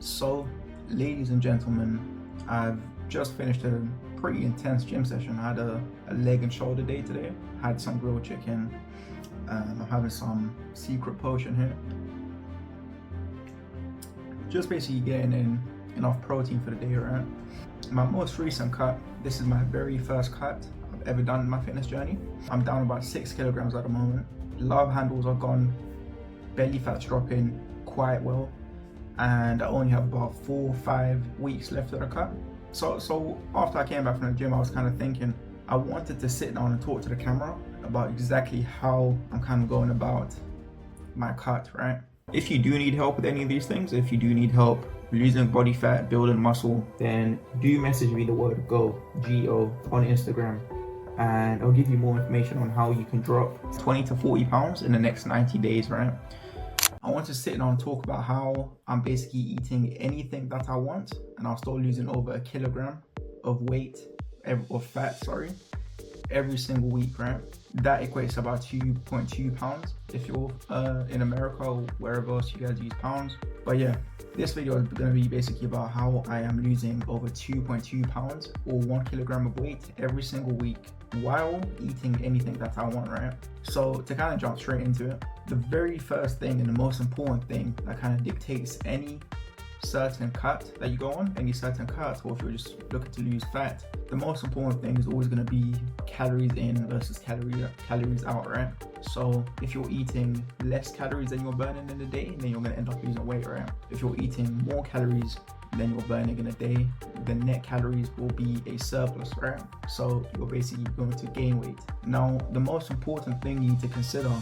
So, ladies and gentlemen, I've just finished a pretty intense gym session. I had a leg and shoulder day today. Had some grilled chicken. I'm having some secret potion here. Just basically getting in enough protein for the day, right? My most recent cut, this is my very first cut I've ever done in my fitness journey. I'm down about 6 kilograms at the moment. Love handles are gone, belly fat's dropping quite well, and I only have about 4 or 5 weeks left of the cut. So after I came back from the gym, I was kind of thinking I wanted to sit down and talk to the camera about exactly how I'm kind of going about my cut, right? If you do need help with any of these things, if you do need help losing body fat, building muscle, then do message me the word GO, G-O, on Instagram, and I'll give you more information on how you can drop 20 to 40 pounds in the next 90 days, right? I want to sit down and talk about how I'm basically eating anything that I want, and I'll start losing over 1 kilogram of weight, or fat, every single week, right? That equates to about 2.2 pounds if you're in America or wherever else you guys use pounds. But yeah, this video is going to be basically about how I am losing over 2.2 pounds or 1 kilogram of weight every single week while eating anything that I want, right? So to kind of jump straight into it, the very first thing and the most important thing that kind of dictates any certain cut that you go on, any certain cut, or if you're just looking to lose fat, the most important thing is always going to be calories in versus calories out, right? So if you're eating less calories than you're burning in a day, then you're going to end up losing weight, right? If you're eating more calories than you're burning in a day, the net calories will be a surplus, right? So you're basically going to gain weight. Now, the most important thing you need to consider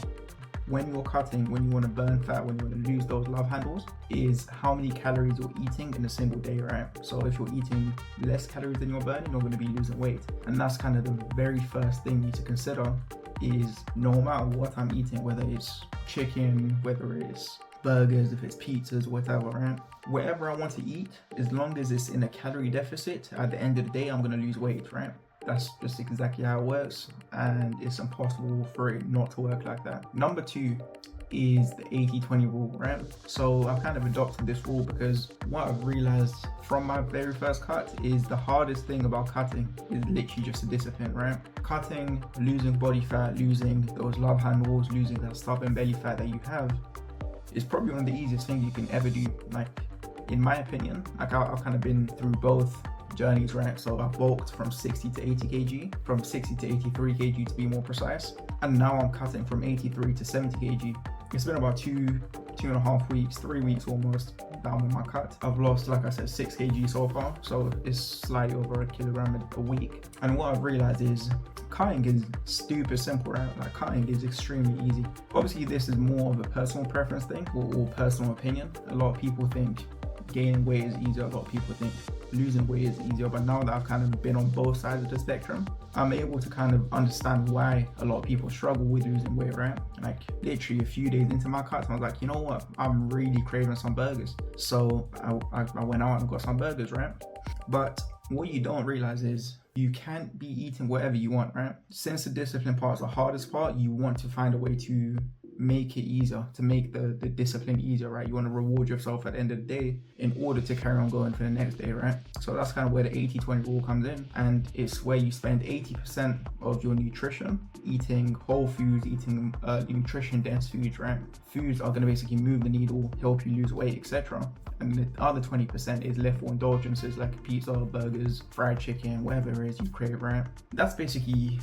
when you're cutting, when you want to burn fat, when you want to lose those love handles, is how many calories you're eating in a single day, right? So if you're eating less calories than you're burning, you're going to be losing weight. And that's kind of the very first thing you need to consider, is no matter what I'm eating, whether it's chicken, whether it's burgers, if it's pizzas, whatever, right? Whatever I want to eat, as long as it's in a calorie deficit, at the end of the day, I'm going to lose weight, right? That's just exactly how it works, and it's impossible for it not to work like that. Number 2 is the 80-20 rule, right? So I've kind of adopted this rule because what I've realized from my very first cut is the hardest thing about cutting is literally just the discipline, right? Cutting, losing body fat, losing those love handles, losing that stubborn belly fat that you have is probably one of the easiest things you can ever do. Like, in my opinion, like I've kind of been through both journeys, right? So I've bulked from 60 to 80 kg, from 60 to 83 kg to be more precise, and now I'm cutting from 83 to 70 kg. It's been about 2.5 weeks, 3 weeks almost down with my cut. I've lost, like I said, 6 kg so far, so it's slightly over 1 kilogram a week. And what I've realized is cutting is stupid simple, right? Like, cutting is extremely easy. Obviously, this is more of a personal preference thing or personal opinion. A lot of people think gaining weight is easier, a lot of people think losing weight is easier, but now that I've kind of been on both sides of the spectrum, I'm able to kind of understand why a lot of people struggle with losing weight, right? Like, literally a few days into my cut, I was like, you know what, I'm really craving some burgers, so I went out and got some burgers, right? But what you don't realize is you can't be eating whatever you want, right? Since the discipline part is the hardest part, you want to find a way to make it easier, to make the discipline easier, right? You want to reward yourself at the end of the day in order to carry on going for the next day, right? So that's kind of where the 80-20 rule comes in, and it's where you spend 80% of your nutrition eating whole foods, eating nutrition dense foods, right? Foods are going to basically move the needle, help you lose weight, etc. And the other 20% is left for indulgences like pizza, burgers, fried chicken, whatever it is you crave, right? That's basically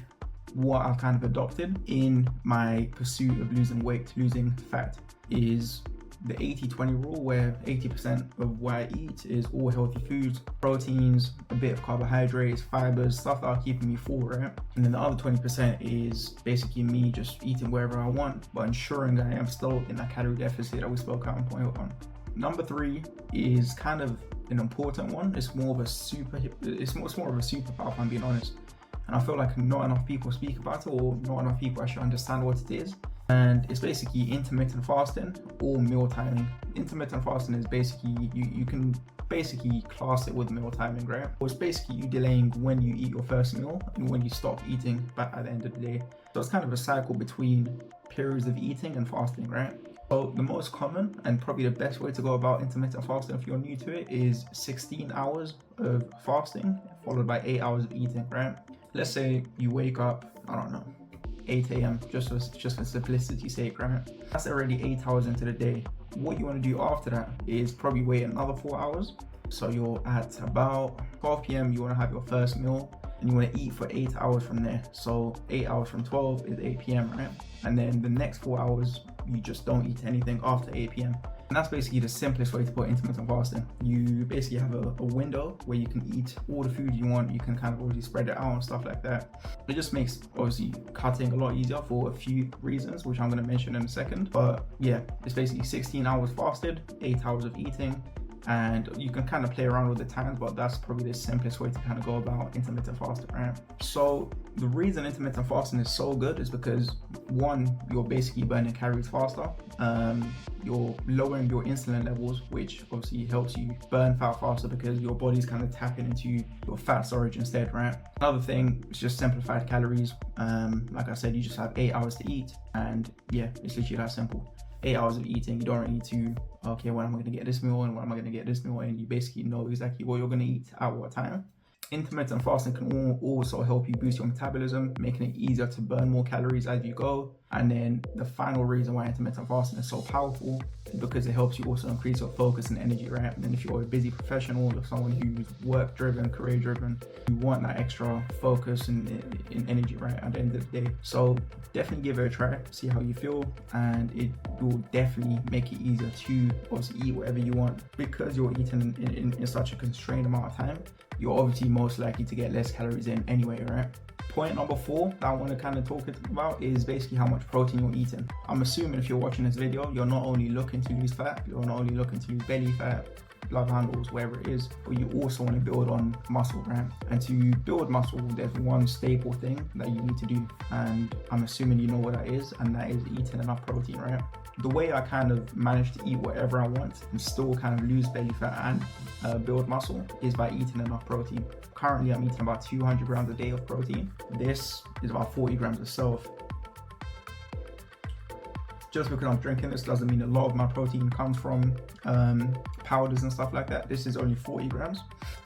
what I've kind of adopted in my pursuit of losing weight, losing fat, is the 80-20 rule, where 80% of what I eat is all healthy foods, proteins, a bit of carbohydrates, fibers, stuff that are keeping me full, right? And then the other 20% is basically me just eating wherever I want, but ensuring that I am still in that calorie deficit that we spoke out on point 1. Number 3 is kind of an important one. It's more of a superpower, if I'm being honest. And I feel like not enough people speak about it, or not enough people actually understand what it is. And it's basically intermittent fasting or meal timing. Intermittent fasting is basically, you can basically class it with meal timing, right? It's basically you delaying when you eat your first meal and when you stop eating back at the end of the day. So it's kind of a cycle between periods of eating and fasting, right? So the most common and probably the best way to go about intermittent fasting if you're new to it is 16 hours of fasting followed by 8 hours of eating, right? Let's say you wake up, I don't know, 8 a.m. just for simplicity's sake, right? That's already 8 hours into the day. What you want to do after that is probably wait another 4 hours. So you're at about 12 p.m. you want to have your first meal and you want to eat for 8 hours from there. So 8 hours from 12 is 8 p.m., right? And then the next 4 hours, you just don't eat anything after 8 p.m. And that's basically the simplest way to put intermittent fasting. You basically have a window where you can eat all the food you want. You can kind of already spread it out and stuff like that. It just makes obviously cutting a lot easier for a few reasons, which I'm going to mention in a second. But yeah, it's basically 16 hours fasted, 8 hours of eating, and you can kind of play around with the times, but that's probably the simplest way to kind of go about intermittent fasting, right? So the reason intermittent fasting is so good is because, one, you're basically burning calories faster. You're lowering your insulin levels, which obviously helps you burn fat faster because your body's kind of tapping into your fat storage instead, right? Another thing is just simplified calories. Like I said, you just have 8 hours to eat, and yeah, it's literally that simple. 8 hours of eating. You don't really need to, okay, when am I going to get this meal and when am I going to get this meal, and you basically know exactly what you're going to eat at what time. Intermittent fasting can also help you boost your metabolism, making it easier to burn more calories as you go. And then the final reason why intermittent fasting is so powerful is because it helps you also increase your focus and energy, right? And if you're a busy professional or someone who's work-driven, career-driven, you want that extra focus and energy, right, at the end of the day. So definitely give it a try, see how you feel, and it will definitely make it easier to obviously eat whatever you want. Because you're eating in such a constrained amount of time, you're obviously most likely to get less calories in anyway, right? Point number 4 that I want to kind of talk about is basically how much protein you're eating. I'm assuming if you're watching this video, you're not only looking to lose fat, you're not only looking to lose belly fat, blood handles, wherever it is, but you also want to build on muscle, right? And to build muscle, there's one staple thing that you need to do, and I'm assuming you know what that is, and that is eating enough protein, right? The way I kind of manage to eat whatever I want and still kind of lose belly fat and build muscle is by eating enough protein. Currently, I'm eating about 200 grams a day of protein. This is about 40 grams of self. Just because I'm drinking this doesn't mean a lot of my protein comes from powders and stuff like that. This is only 40 grams.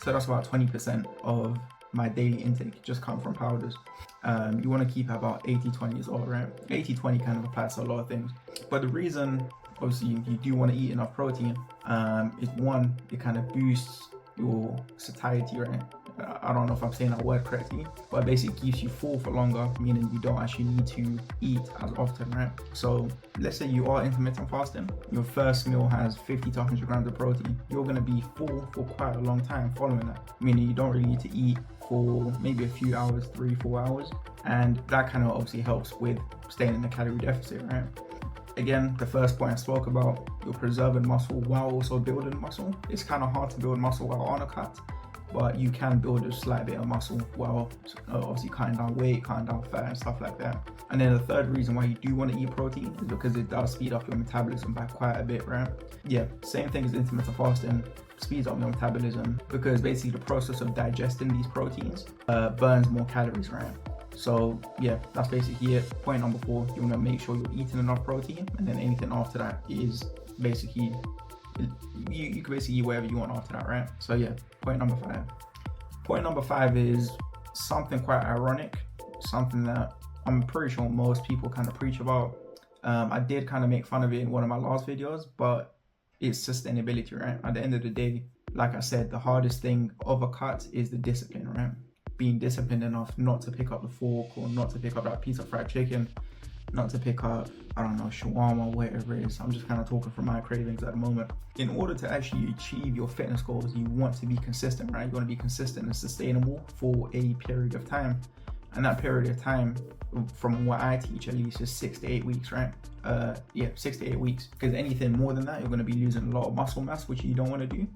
So that's about 20% of my daily intake just come from powders. You want to keep about 80-20 as well, right? 80-20 kind of applies to a lot of things. But the reason, obviously, you do want to eat enough protein is, one, it kind of boosts your satiety, right? I don't know if I'm saying that word correctly, but it basically keeps you full for longer, meaning you don't actually need to eat as often, right? So let's say you are intermittent fasting, your first meal has 50 to 100 grams of protein. You're going to be full for quite a long time following that, meaning you don't really need to eat for maybe a few hours, 3-4 hours, and that kind of obviously helps with staying in a calorie deficit, right? Again, the first point I spoke about, you're preserving muscle while also building muscle. It's kind of hard to build muscle while on a cut, but you can build a slight bit of muscle while obviously cutting down weight, cutting down fat and stuff like that. And then the third reason why you do want to eat protein is because it does speed up your metabolism by quite a bit, right? Yeah, same thing as intermittent fasting, speeds up your metabolism because basically the process of digesting these proteins burns more calories, right? So yeah, that's basically it. Point number 4, you want to make sure you're eating enough protein, and then anything after that is basically, you can basically eat whatever you want after that, right? So yeah, point number 5. Point number 5 is something quite ironic, something that I'm pretty sure most people kind of preach about. I did kind of make fun of it in one of my last videos, but it's sustainability, right? At the end of the day, like I said, the hardest thing of a cut is the discipline, right? Being disciplined enough not to pick up the fork or not to pick up that piece of fried chicken, not to pick up, I don't know, shawarma, whatever it is. I'm just kind of talking from my cravings at the moment. In order to actually achieve your fitness goals, you want to be consistent, right? You want to be consistent and sustainable for a period of time. And that period of time, from what I teach at least, is 6 to 8 weeks, right? 6 to 8 weeks. Because anything more than that, you're going to be losing a lot of muscle mass, which you don't want to do.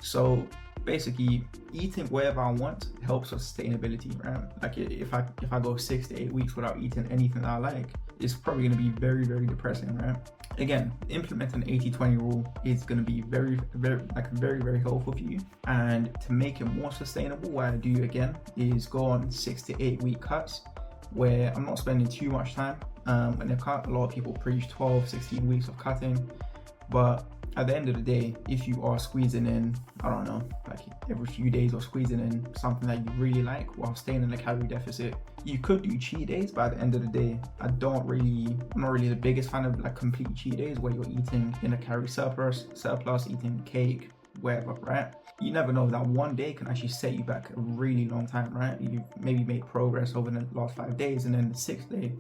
So basically, eating whatever I want helps with sustainability, right? Like if I go 6 to 8 weeks without eating anything that I like, it's probably going to be very, very depressing, right? Again, implementing the 80-20 rule is going to be very, very helpful for you. And to make it more sustainable, what I do again is go on 6 to 8 week cuts. where I'm not spending too much time in the cut. A lot of people preach 12, 16 weeks of cutting, but at the end of the day, if you are squeezing in, I don't know, like every few days or squeezing in something that you really like while staying in a calorie deficit, you could do cheat days, but at the end of the day, I'm not really the biggest fan of like complete cheat days where you're eating in a calorie surplus, eating cake, whatever, right? You never know, that one day can actually set you back a really long time, right? You've maybe made progress over the last 5 days, and then the 6th day,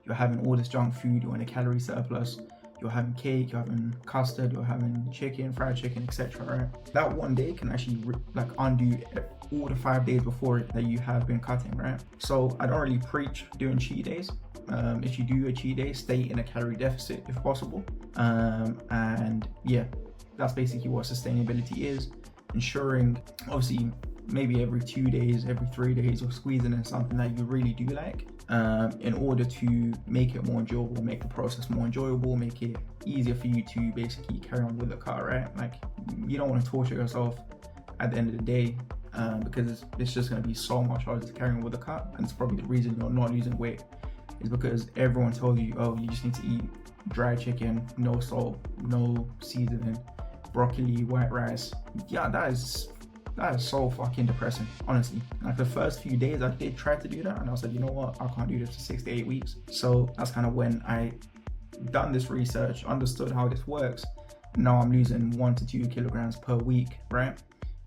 you're having all this junk food, you're in a calorie surplus, you're having cake, you're having custard, you're having chicken, fried chicken, etc. Right? That one day can actually like undo all the 5 days before it that you have been cutting, right? So I don't really preach doing cheat days. If you do a cheat day, stay in a calorie deficit if possible. And yeah, that's basically what sustainability is. Ensuring, obviously, maybe every 2 days, every 3 days, you're squeezing in something that you really do like, in order to make it more enjoyable, make the process more enjoyable, make it easier for you to basically carry on with the cut, right? Like, you don't want to torture yourself at the end of the day, because it's just going to be so much harder to carry on with the cut. And it's probably the reason you're not losing weight, is because everyone tells you, oh, you just need to eat dry chicken, no salt, no seasoning, broccoli, white rice. Yeah, that is so fucking depressing, honestly. Like the first few days I did try to do that, and I was like, you know what, I can't do this for 6 to 8 weeks. So that's kind of when I done this research, understood how this works. Now I'm losing 1 to 2 kilograms per week, right?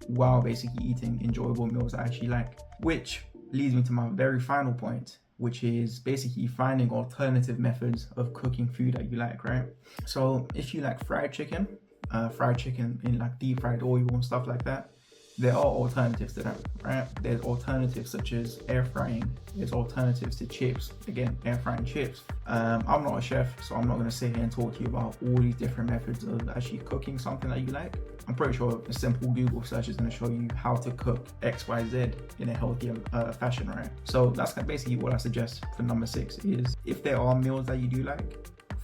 While basically eating enjoyable meals I actually like. Which leads me to my very final point, which is basically finding alternative methods of cooking food that you like, right? So if you like fried chicken in like deep fried oil and stuff like that, there are alternatives to that, right? There's alternatives such as air frying. There's alternatives to chips. Again, air frying chips. I'm not a chef, so I'm not going to sit here and talk to you about all these different methods of actually cooking something that you like. I'm pretty sure a simple Google search is going to show you how to cook XYZ in a healthier fashion, right? So that's basically what I suggest for number 6 is, if there are meals that you do like,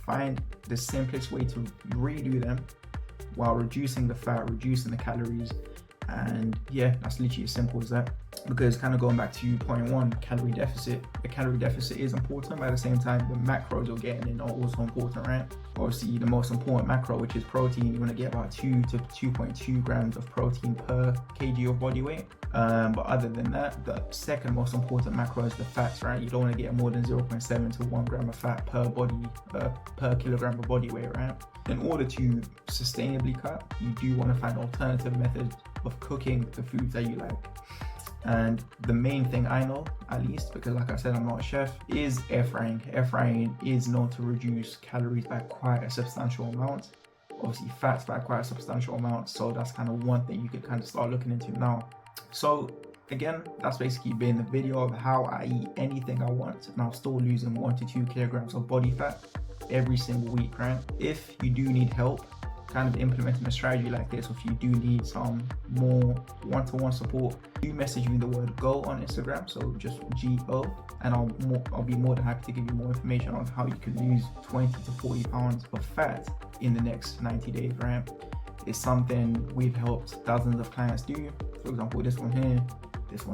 find the simplest way to redo them while reducing the fat, reducing the calories. And yeah, that's literally as simple as that. Because kind of going back to point 1, calorie deficit. The calorie deficit is important, but at the same time, the macros you're getting in are also important, right? Obviously, the most important macro, which is protein, you want to get about 2 to 2.2 grams of protein per kg of body weight. But other than that, the second most important macro is the fats, right? You don't want to get more than 0.7 to 1 gram of fat per kilogram of body weight, right? In order to sustainably cut, you do want to find alternative methods of cooking the foods that you like. And the main thing I know, at least, because like I said, I'm not a chef, is air frying. Air frying is known to reduce calories by quite a substantial amount. Obviously fats by quite a substantial amount. So that's kind of one thing you could kind of start looking into now. So again, that's basically been the video of how I eat anything I want, and I'm still losing 1 to 2 kilograms of body fat every single week, right? If you do need help kind of implementing a strategy like this, or if you do need some more one-to-one support, do message me the word GO on Instagram, so just GO, and I'll be more than happy to give you more information on how you can lose 20 to 40 pounds of fat in the next 90 days, right? It's something we've helped dozens of clients do. For example, this one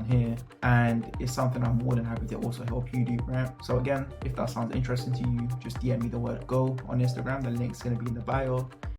here, and it's something I'm more than happy to also help you do, right? So again, if that sounds interesting to you, just DM me the word GO on Instagram. The link's going to be in the bio.